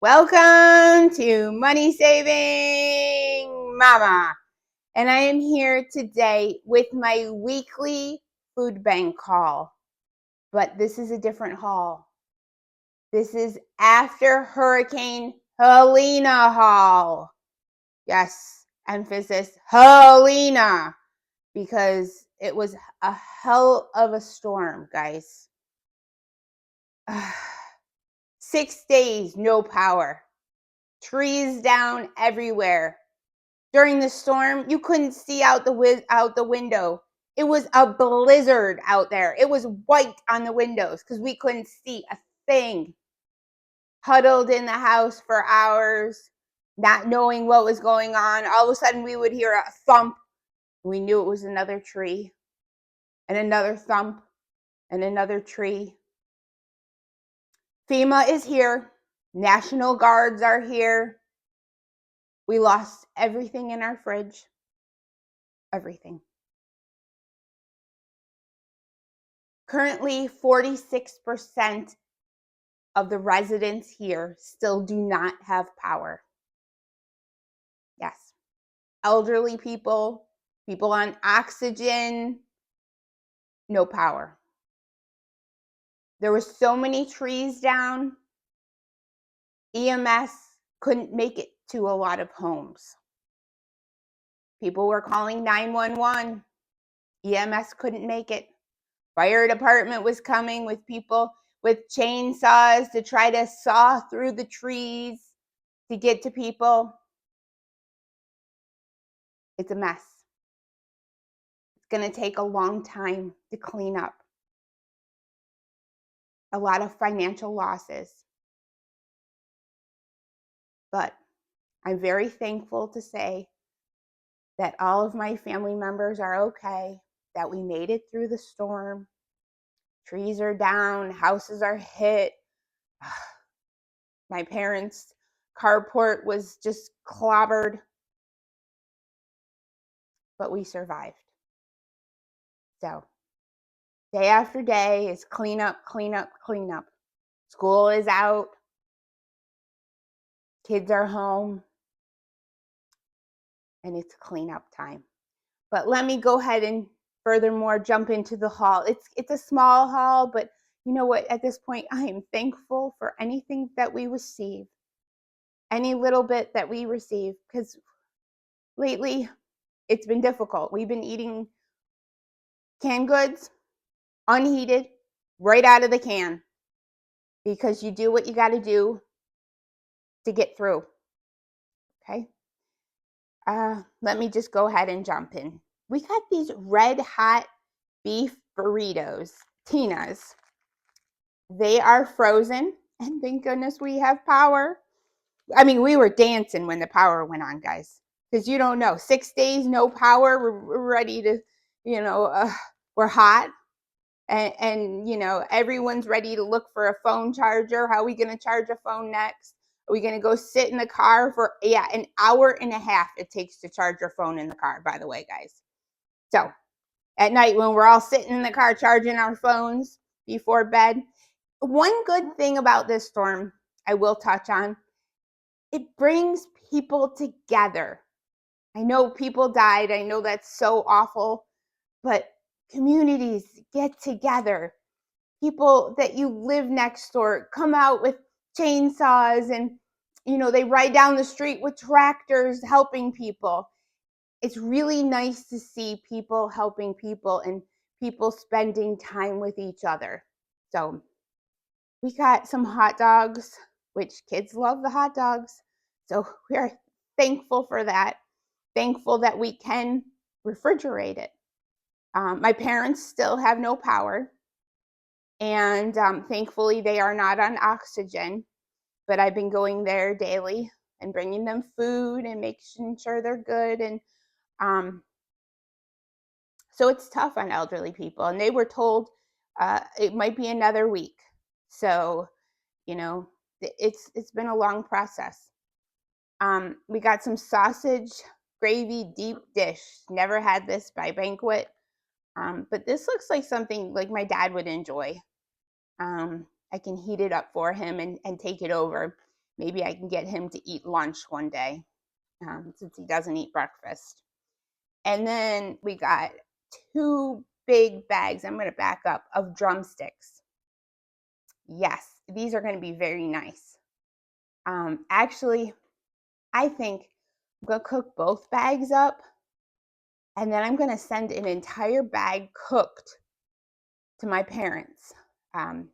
Welcome to Money Saving Mama. And I am here today with my weekly food bank haul. But this is a different haul. This is after Hurricane Helene haul. Yes, emphasis Helene, because it was a hell of a storm, guys. 6 days, no power. Trees down everywhere. During the storm, you couldn't see out the window. It was a blizzard out there. It was white on the windows because we couldn't see a thing. Huddled in the house for hours, not knowing what was going on. All of a sudden, we would hear a thump. We knew it was another tree, and another thump, and another tree. FEMA is here. National Guards are here. We lost everything in our fridge. Everything. Currently, 46% of the residents here still do not have power. Yes. Elderly people, people on oxygen, no power. There were so many trees down, EMS couldn't make it to a lot of homes. People were calling 911. EMS couldn't make it. Fire department was coming with people with chainsaws to try to saw through the trees to get to people. It's a mess. It's going to take a long time to clean up. A lot of financial losses. But I'm very thankful to say that all of my family members are okay, that we made it through the storm. Trees are down, houses are hit. My parents' carport was just clobbered, but we survived. So, day after day is clean up, clean up, clean up. School is out. Kids are home. And it's cleanup time. But let me go ahead and furthermore jump into the haul. It's a small haul, but you know what? At this point, I am thankful for anything that we receive, any little bit that we receive, because lately it's been difficult. We've been eating canned goods, unheated, right out of the can, because you do what you got to do to get through. Okay. Let me just go ahead and jump in. We got these red hot beef burritos, Tina's. They are frozen, and thank goodness we have power. I mean, we were dancing when the power went on, guys, because you don't know. 6 days, no power. We're ready to, we're hot. And, everyone's ready to look for a phone charger. How are we going to charge a phone next? Are we going to go sit in the car for, an hour and a half it takes to charge your phone in the car, by the way, guys. So at night when we're all sitting in the car charging our phones before bed, one good thing about this storm I will touch on, it brings people together. I know people died. I know that's so awful, but communities get together. People that you live next door come out with chainsaws and, they ride down the street with tractors helping people. It's really nice to see people helping people and people spending time with each other. So we got some hot dogs, which kids love the hot dogs. So we are thankful for that. Thankful that we can refrigerate it. My parents still have no power. And thankfully, they are not on oxygen. But I've been going there daily and bringing them food and making sure they're good. And so it's tough on elderly people. And they were told it might be another week. So, it's been a long process. We got some sausage gravy deep dish. Never had this by Banquet. But this looks like something like my dad would enjoy. I can heat it up for him and take it over. maybe I can get him to eat lunch one day, since he doesn't eat breakfast. And then we got 2 big bags, I'm gonna back up, of drumsticks. Yes, these are gonna be very nice. Actually, I think I'm gonna cook both bags up, and then I'm gonna send an entire bag cooked to my parents. Um,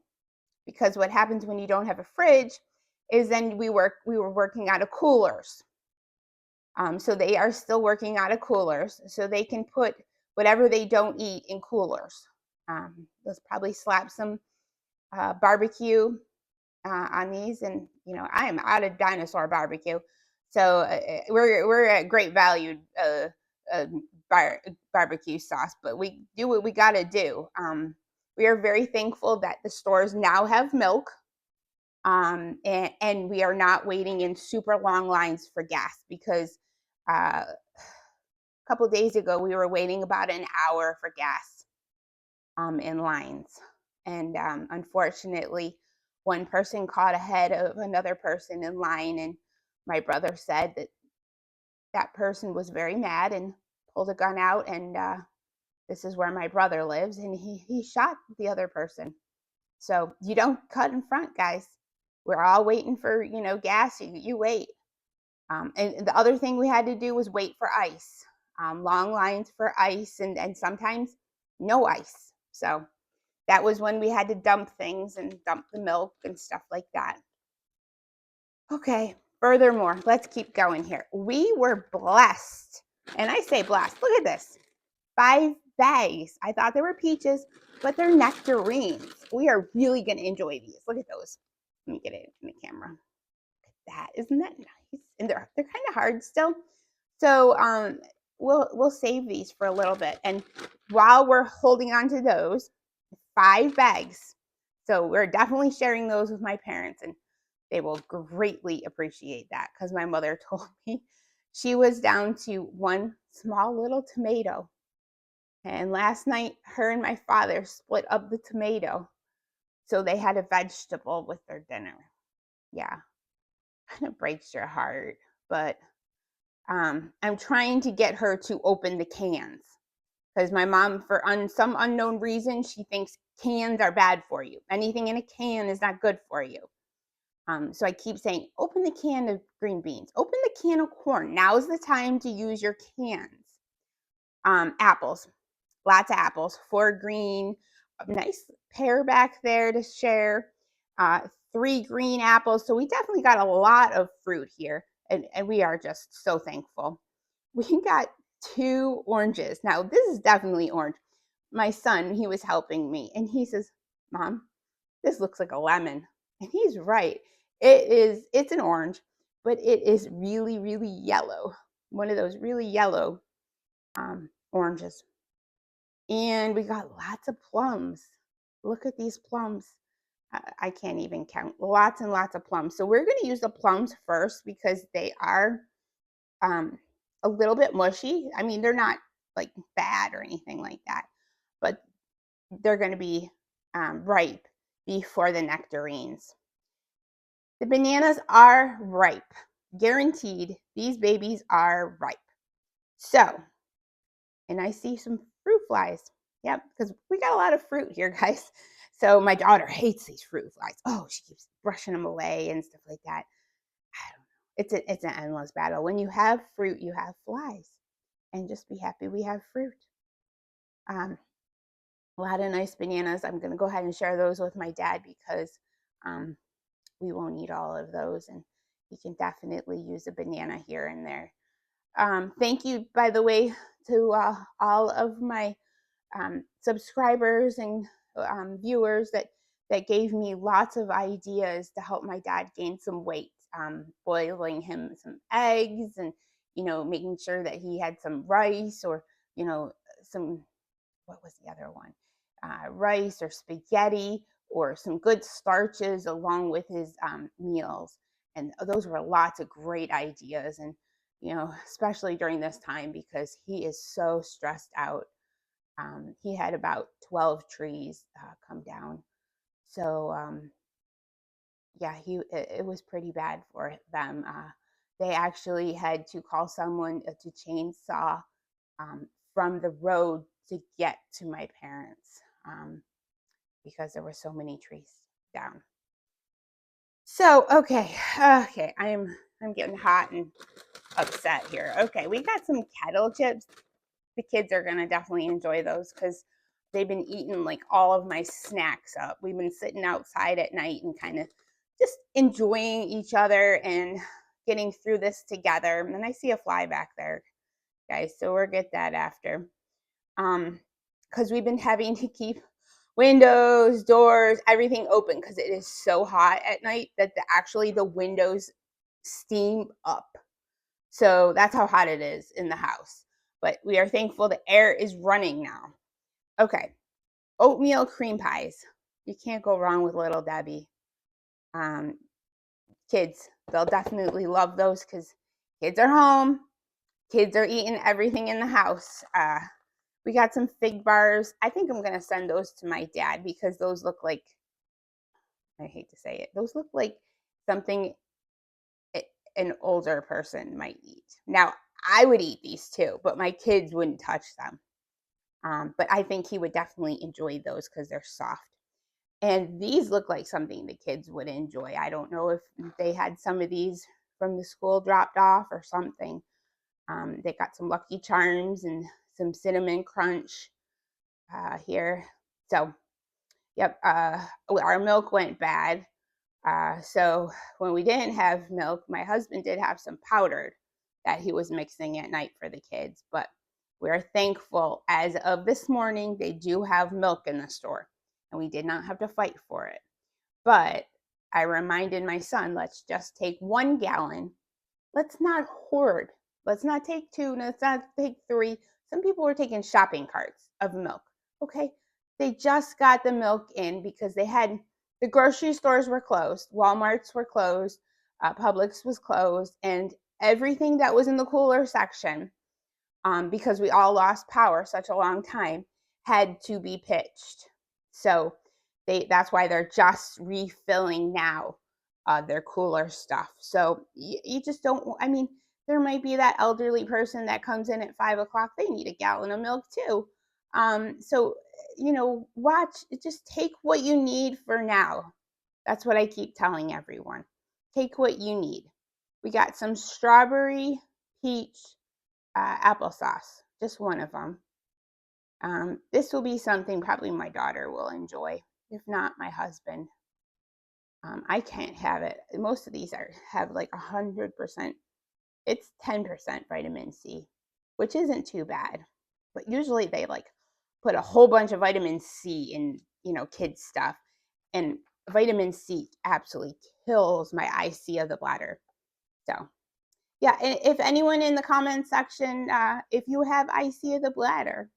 because what happens when you don't have a fridge is then we were working out of coolers. So they are still working out of coolers, so they can put whatever they don't eat in coolers. Let's probably slap some barbecue on these, and I am out of dinosaur barbecue, so we're at great value uh, bar- barbecue sauce, but we do what we got to do. We are very thankful that the stores now have milk, and we are not waiting in super long lines for gas, because a couple days ago we were waiting about an hour for gas in lines. And unfortunately, one person caught ahead of another person in line, and my brother said that that person was very mad and pulled a gun out. And this is where my brother lives, and he shot the other person. So you don't cut in front, guys. We're all waiting for gas. You wait. And the other thing we had to do was wait for ice. Long lines for ice, and sometimes no ice. So that was when we had to dump things and dump the milk and stuff like that. Okay, furthermore, let's keep going here. We were blessed, and I say blessed. Look at this, 5 bags. I thought they were peaches, but they're nectarines. We are really going to enjoy these. Look at those. Let me get it in the camera. Look at that. Isn't that nice? And they're kind of hard still. So we'll save these for a little bit. And while we're holding on to those, 5 bags. So we're definitely sharing those with my parents, and they will greatly appreciate that, because my mother told me she was down to one small little tomato. And last night, her and my father split up the tomato, so they had a vegetable with their dinner. Yeah, kind of breaks your heart, but I'm trying to get her to open the cans, because my mom, for some unknown reason, she thinks cans are bad for you. Anything in a can is not good for you. So I keep saying, open the can of green beans, open the can of corn. Now's the time to use your cans. Apples, lots of apples, 4 green, a nice pear back there to share, 3 green apples. So we definitely got a lot of fruit here, and we are just so thankful. We got 2 oranges. Now, this is definitely orange. My son, he was helping me, and he says, Mom, this looks like a lemon. And he's right. It's an orange, but it is really, really yellow. One of those really yellow oranges. And we got lots of plums. Look at these plums. I can't even count. Lots and lots of plums. So we're going to use the plums first, because they are a little bit mushy. I mean, they're not like bad or anything like that, but they're going to be ripe before the nectarines. The bananas are ripe. Guaranteed, these babies are ripe. So, and I see some fruit flies. Yep, because we got a lot of fruit here, guys. So my daughter hates these fruit flies. Oh, she keeps brushing them away and stuff like that. I don't know. It's an endless battle. When you have fruit, you have flies. And just be happy we have fruit. A lot of nice bananas. I'm going to go ahead and share those with my dad, because we won't eat all of those, and he can definitely use a banana here and there. Thank you, by the way, to all of my subscribers and viewers that gave me lots of ideas to help my dad gain some weight. Boiling him some eggs, and making sure that he had some rice, or some, what was the other one? Rice or spaghetti, or some good starches along with his meals. And those were lots of great ideas. And, especially during this time, because he is so stressed out. He had about 12 trees come down. So, yeah, it was pretty bad for them. They actually had to call someone to chainsaw um, from the road to get to my parents because there were so many trees down. So okay, I'm getting hot and upset here. Okay, we got some kettle chips. The kids are gonna definitely enjoy those because they've been eating like all of my snacks up. We've been sitting outside at night and kind of just enjoying each other and getting through this together. And I see a fly back there, guys, so we'll get that after. Because we've been having to keep windows, doors, everything open because it is so hot at night that actually the windows steam up. So that's how hot it is in the house. But we are thankful the air is running now. Okay, oatmeal cream pies. You can't go wrong with Little Debbie. Um, Kids, they'll definitely love those because kids are home. Kids are eating everything in the house. We got some fig bars. I think I'm going to send those to my dad because those look like, I hate to say it, those look like something an older person might eat. Now, I would eat these too, but my kids wouldn't touch them. But I think he would definitely enjoy those because they're soft. And these look like something the kids would enjoy. I don't know if they had some of these from the school dropped off or something. They got some Lucky Charms and some cinnamon crunch here. So, yep, our milk went bad. So when we didn't have milk, my husband did have some powdered that he was mixing at night for the kids. But we're thankful as of this morning, they do have milk in the store and we did not have to fight for it. But I reminded my son, let's just take 1 gallon. Let's not hoard. Let's not take 2. Let's not take 3. Some people were taking shopping carts of milk. Okay. They just got the milk in because the grocery stores were closed. Walmarts were closed. Publix was closed. And everything that was in the cooler section, because we all lost power such a long time, had to be pitched. So that's why they're just refilling now their cooler stuff. So you just don't, I mean, there might be that elderly person that comes in at 5 o'clock. They need a gallon of milk too. So, just take what you need for now. That's what I keep telling everyone. Take what you need. We got some strawberry, peach, applesauce, just one of them. This will be something probably my daughter will enjoy, if not my husband. I can't have it. Most of these have like 100%. It's 10% vitamin C, which isn't too bad. But usually they like put a whole bunch of vitamin C in, kids stuff. And vitamin C absolutely kills my IC of the bladder. So, yeah, and if anyone in the comment section, if you have IC of the bladder,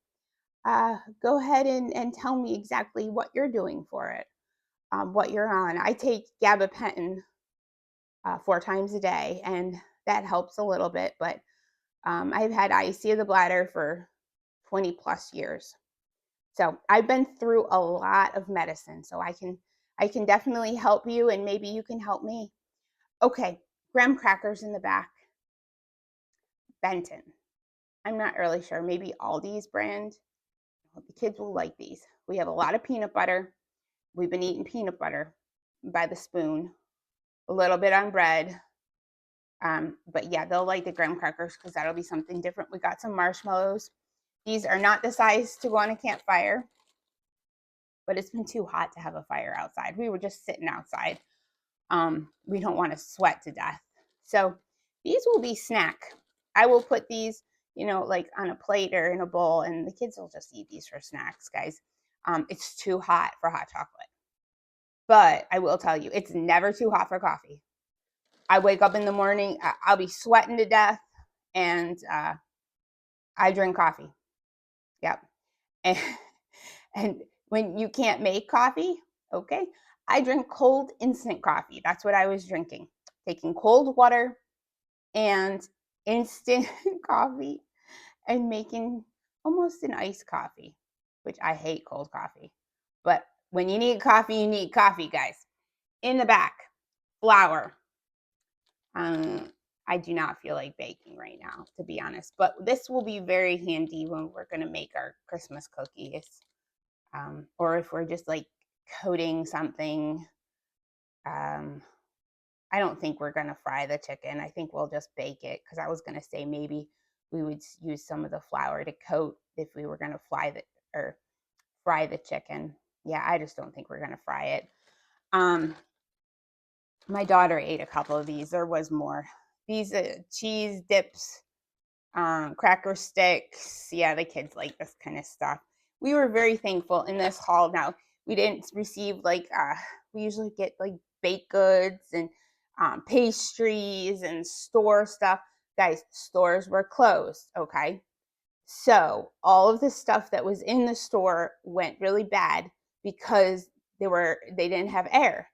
go ahead and tell me exactly what you're doing for it, what you're on. I take gabapentin 4 times a day, and that helps a little bit. But I've had IC of the bladder for 20 plus years, so I've been through a lot of medicine. So I can definitely help you, and maybe you can help me. Okay, graham crackers in the back, Benton. I'm not really sure. Maybe Aldi's brand. The kids will like these. We have a lot of peanut butter. We've been eating peanut butter by the spoon, a little bit on bread. But yeah, they'll like the graham crackers because that'll be something different. We got some marshmallows. These are not the size to go on a campfire, but it's been too hot to have a fire outside. We were just sitting outside. We don't want to sweat to death. So these will be snack. I will put these, like on a plate or in a bowl, and the kids will just eat these for snacks, guys. It's too hot for hot chocolate. But I will tell you, it's never too hot for coffee. I wake up in the morning, I'll be sweating to death, and I drink coffee. Yep. And, and when you can't make coffee, okay, I drink cold instant coffee. That's what I was drinking. Taking cold water and instant coffee and making almost an iced coffee, which I hate cold coffee. But when you need coffee, guys. In the back, flour. I do not feel like baking right now, to be honest, but this will be very handy when we're going to make our Christmas cookies, or if we're just like coating something. I don't think we're going to fry the chicken. I think we'll just bake it, because I was going to say maybe we would use some of the flour to coat if we were going to fry the chicken. Yeah, I just don't think we're going to fry it. My daughter ate a couple of these. There was more. These cheese dips, cracker sticks. Yeah, the kids like this kind of stuff. We were very thankful in this haul. Now, we didn't receive we usually get like baked goods and pastries and store stuff. Guys, stores were closed, okay? So all of the stuff that was in the store went really bad because they didn't have air.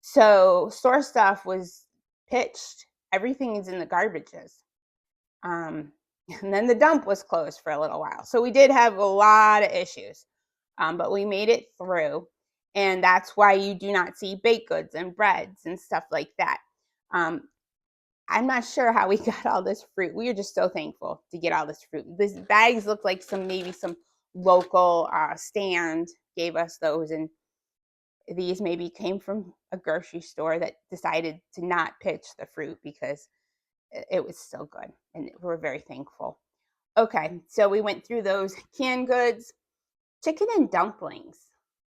So store stuff was pitched. Everything is in the garbages. And then the dump was closed for a little while. So we did have a lot of issues, but we made it through. And that's why you do not see baked goods and breads and stuff like that. I'm not sure how we got all this fruit. We were just so thankful to get all this fruit. These bags look like maybe some local stand gave us those, and these maybe came from a grocery store that decided to not pitch the fruit because it was so good, and we're very thankful. Okay, so we went through those canned goods. Chicken and dumplings.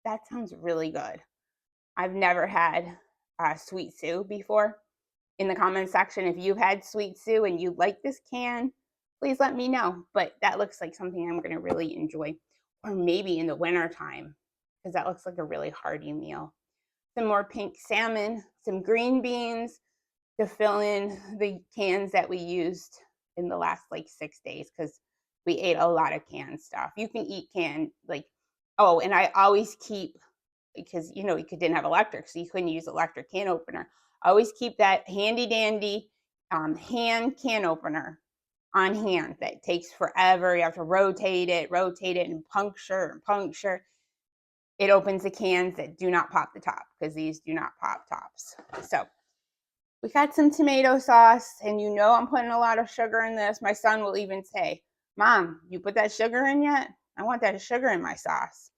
That sounds really good. I've never had sweet Sue before. In the comment section, if you've had sweet Sue and you like this can, please let me know. But that looks like something I'm going to really enjoy. Or maybe in the winter time, because that looks like a really hearty meal. Some more pink salmon, some green beans to fill in the cans that we used in the last like 6 days, because we ate a lot of canned stuff. You can eat canned, and I always keep, because you didn't have electric, so you couldn't use electric can opener. I always keep that handy dandy hand can opener on hand. That takes forever. You have to rotate it and puncture. It opens the cans that do not pop the top, because these do not pop tops. So we got some tomato sauce, and I'm putting a lot of sugar in this. My son will even say, "Mom, you put that sugar in yet? I want that sugar in my sauce."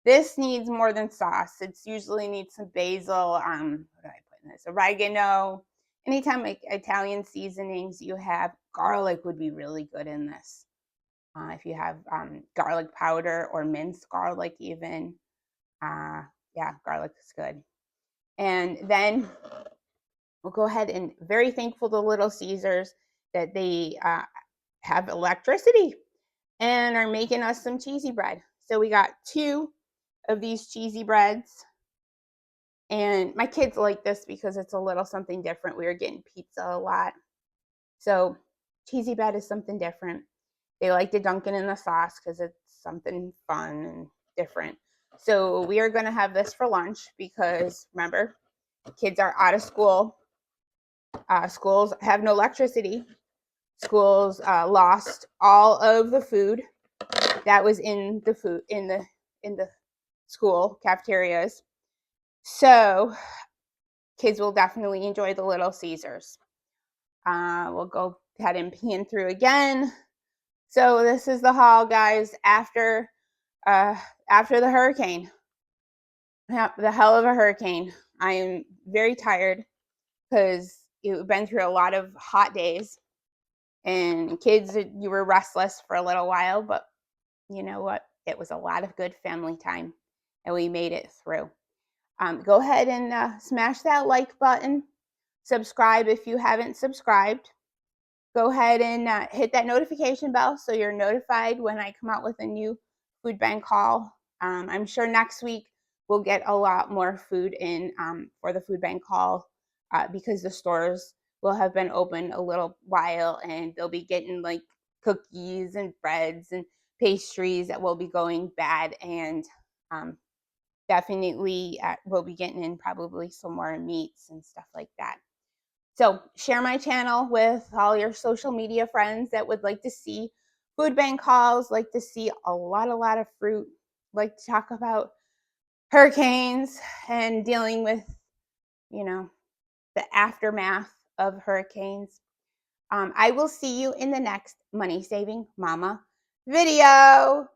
This needs more than sauce. It usually needs some basil. What do I put in this? Oregano. Anytime Italian seasonings you have, garlic would be really good in this. If you have garlic powder or minced garlic even. Yeah, garlic is good. And then we'll go ahead and very thankful to Little Caesars that they have electricity and are making us some cheesy bread. So we got 2 of these cheesy breads, and my kids like this because it's a little something different. We were getting pizza a lot, so cheesy bread is something different. They like to dunk it in the sauce because it's something fun and different. So we are going to have this for lunch because, remember, kids are out of school. Schools have no electricity. Schools lost all of the food that was in the school cafeterias. So kids will definitely enjoy the Little Caesars. We'll go ahead and pan through again. So this is the haul, guys, after the hurricane. The hell of a hurricane. I am very tired because you've been through a lot of hot days, and kids, you were restless for a little while, but you know what? It was a lot of good family time, and we made it through. Go ahead and smash that like button. Subscribe if you haven't subscribed. Go ahead and hit that notification bell so you're notified when I come out with a new food bank haul. I'm sure next week we'll get a lot more food in for the food bank haul because the stores will have been open a little while, and they'll be getting like cookies and breads and pastries that will be going bad, and definitely we'll be getting in probably some more meats and stuff like that. So share my channel with all your social media friends that would like to see food bank hauls, like to see a lot of fruit, like to talk about hurricanes and dealing with, the aftermath of hurricanes. I will see you in the next Money Saving Mama video.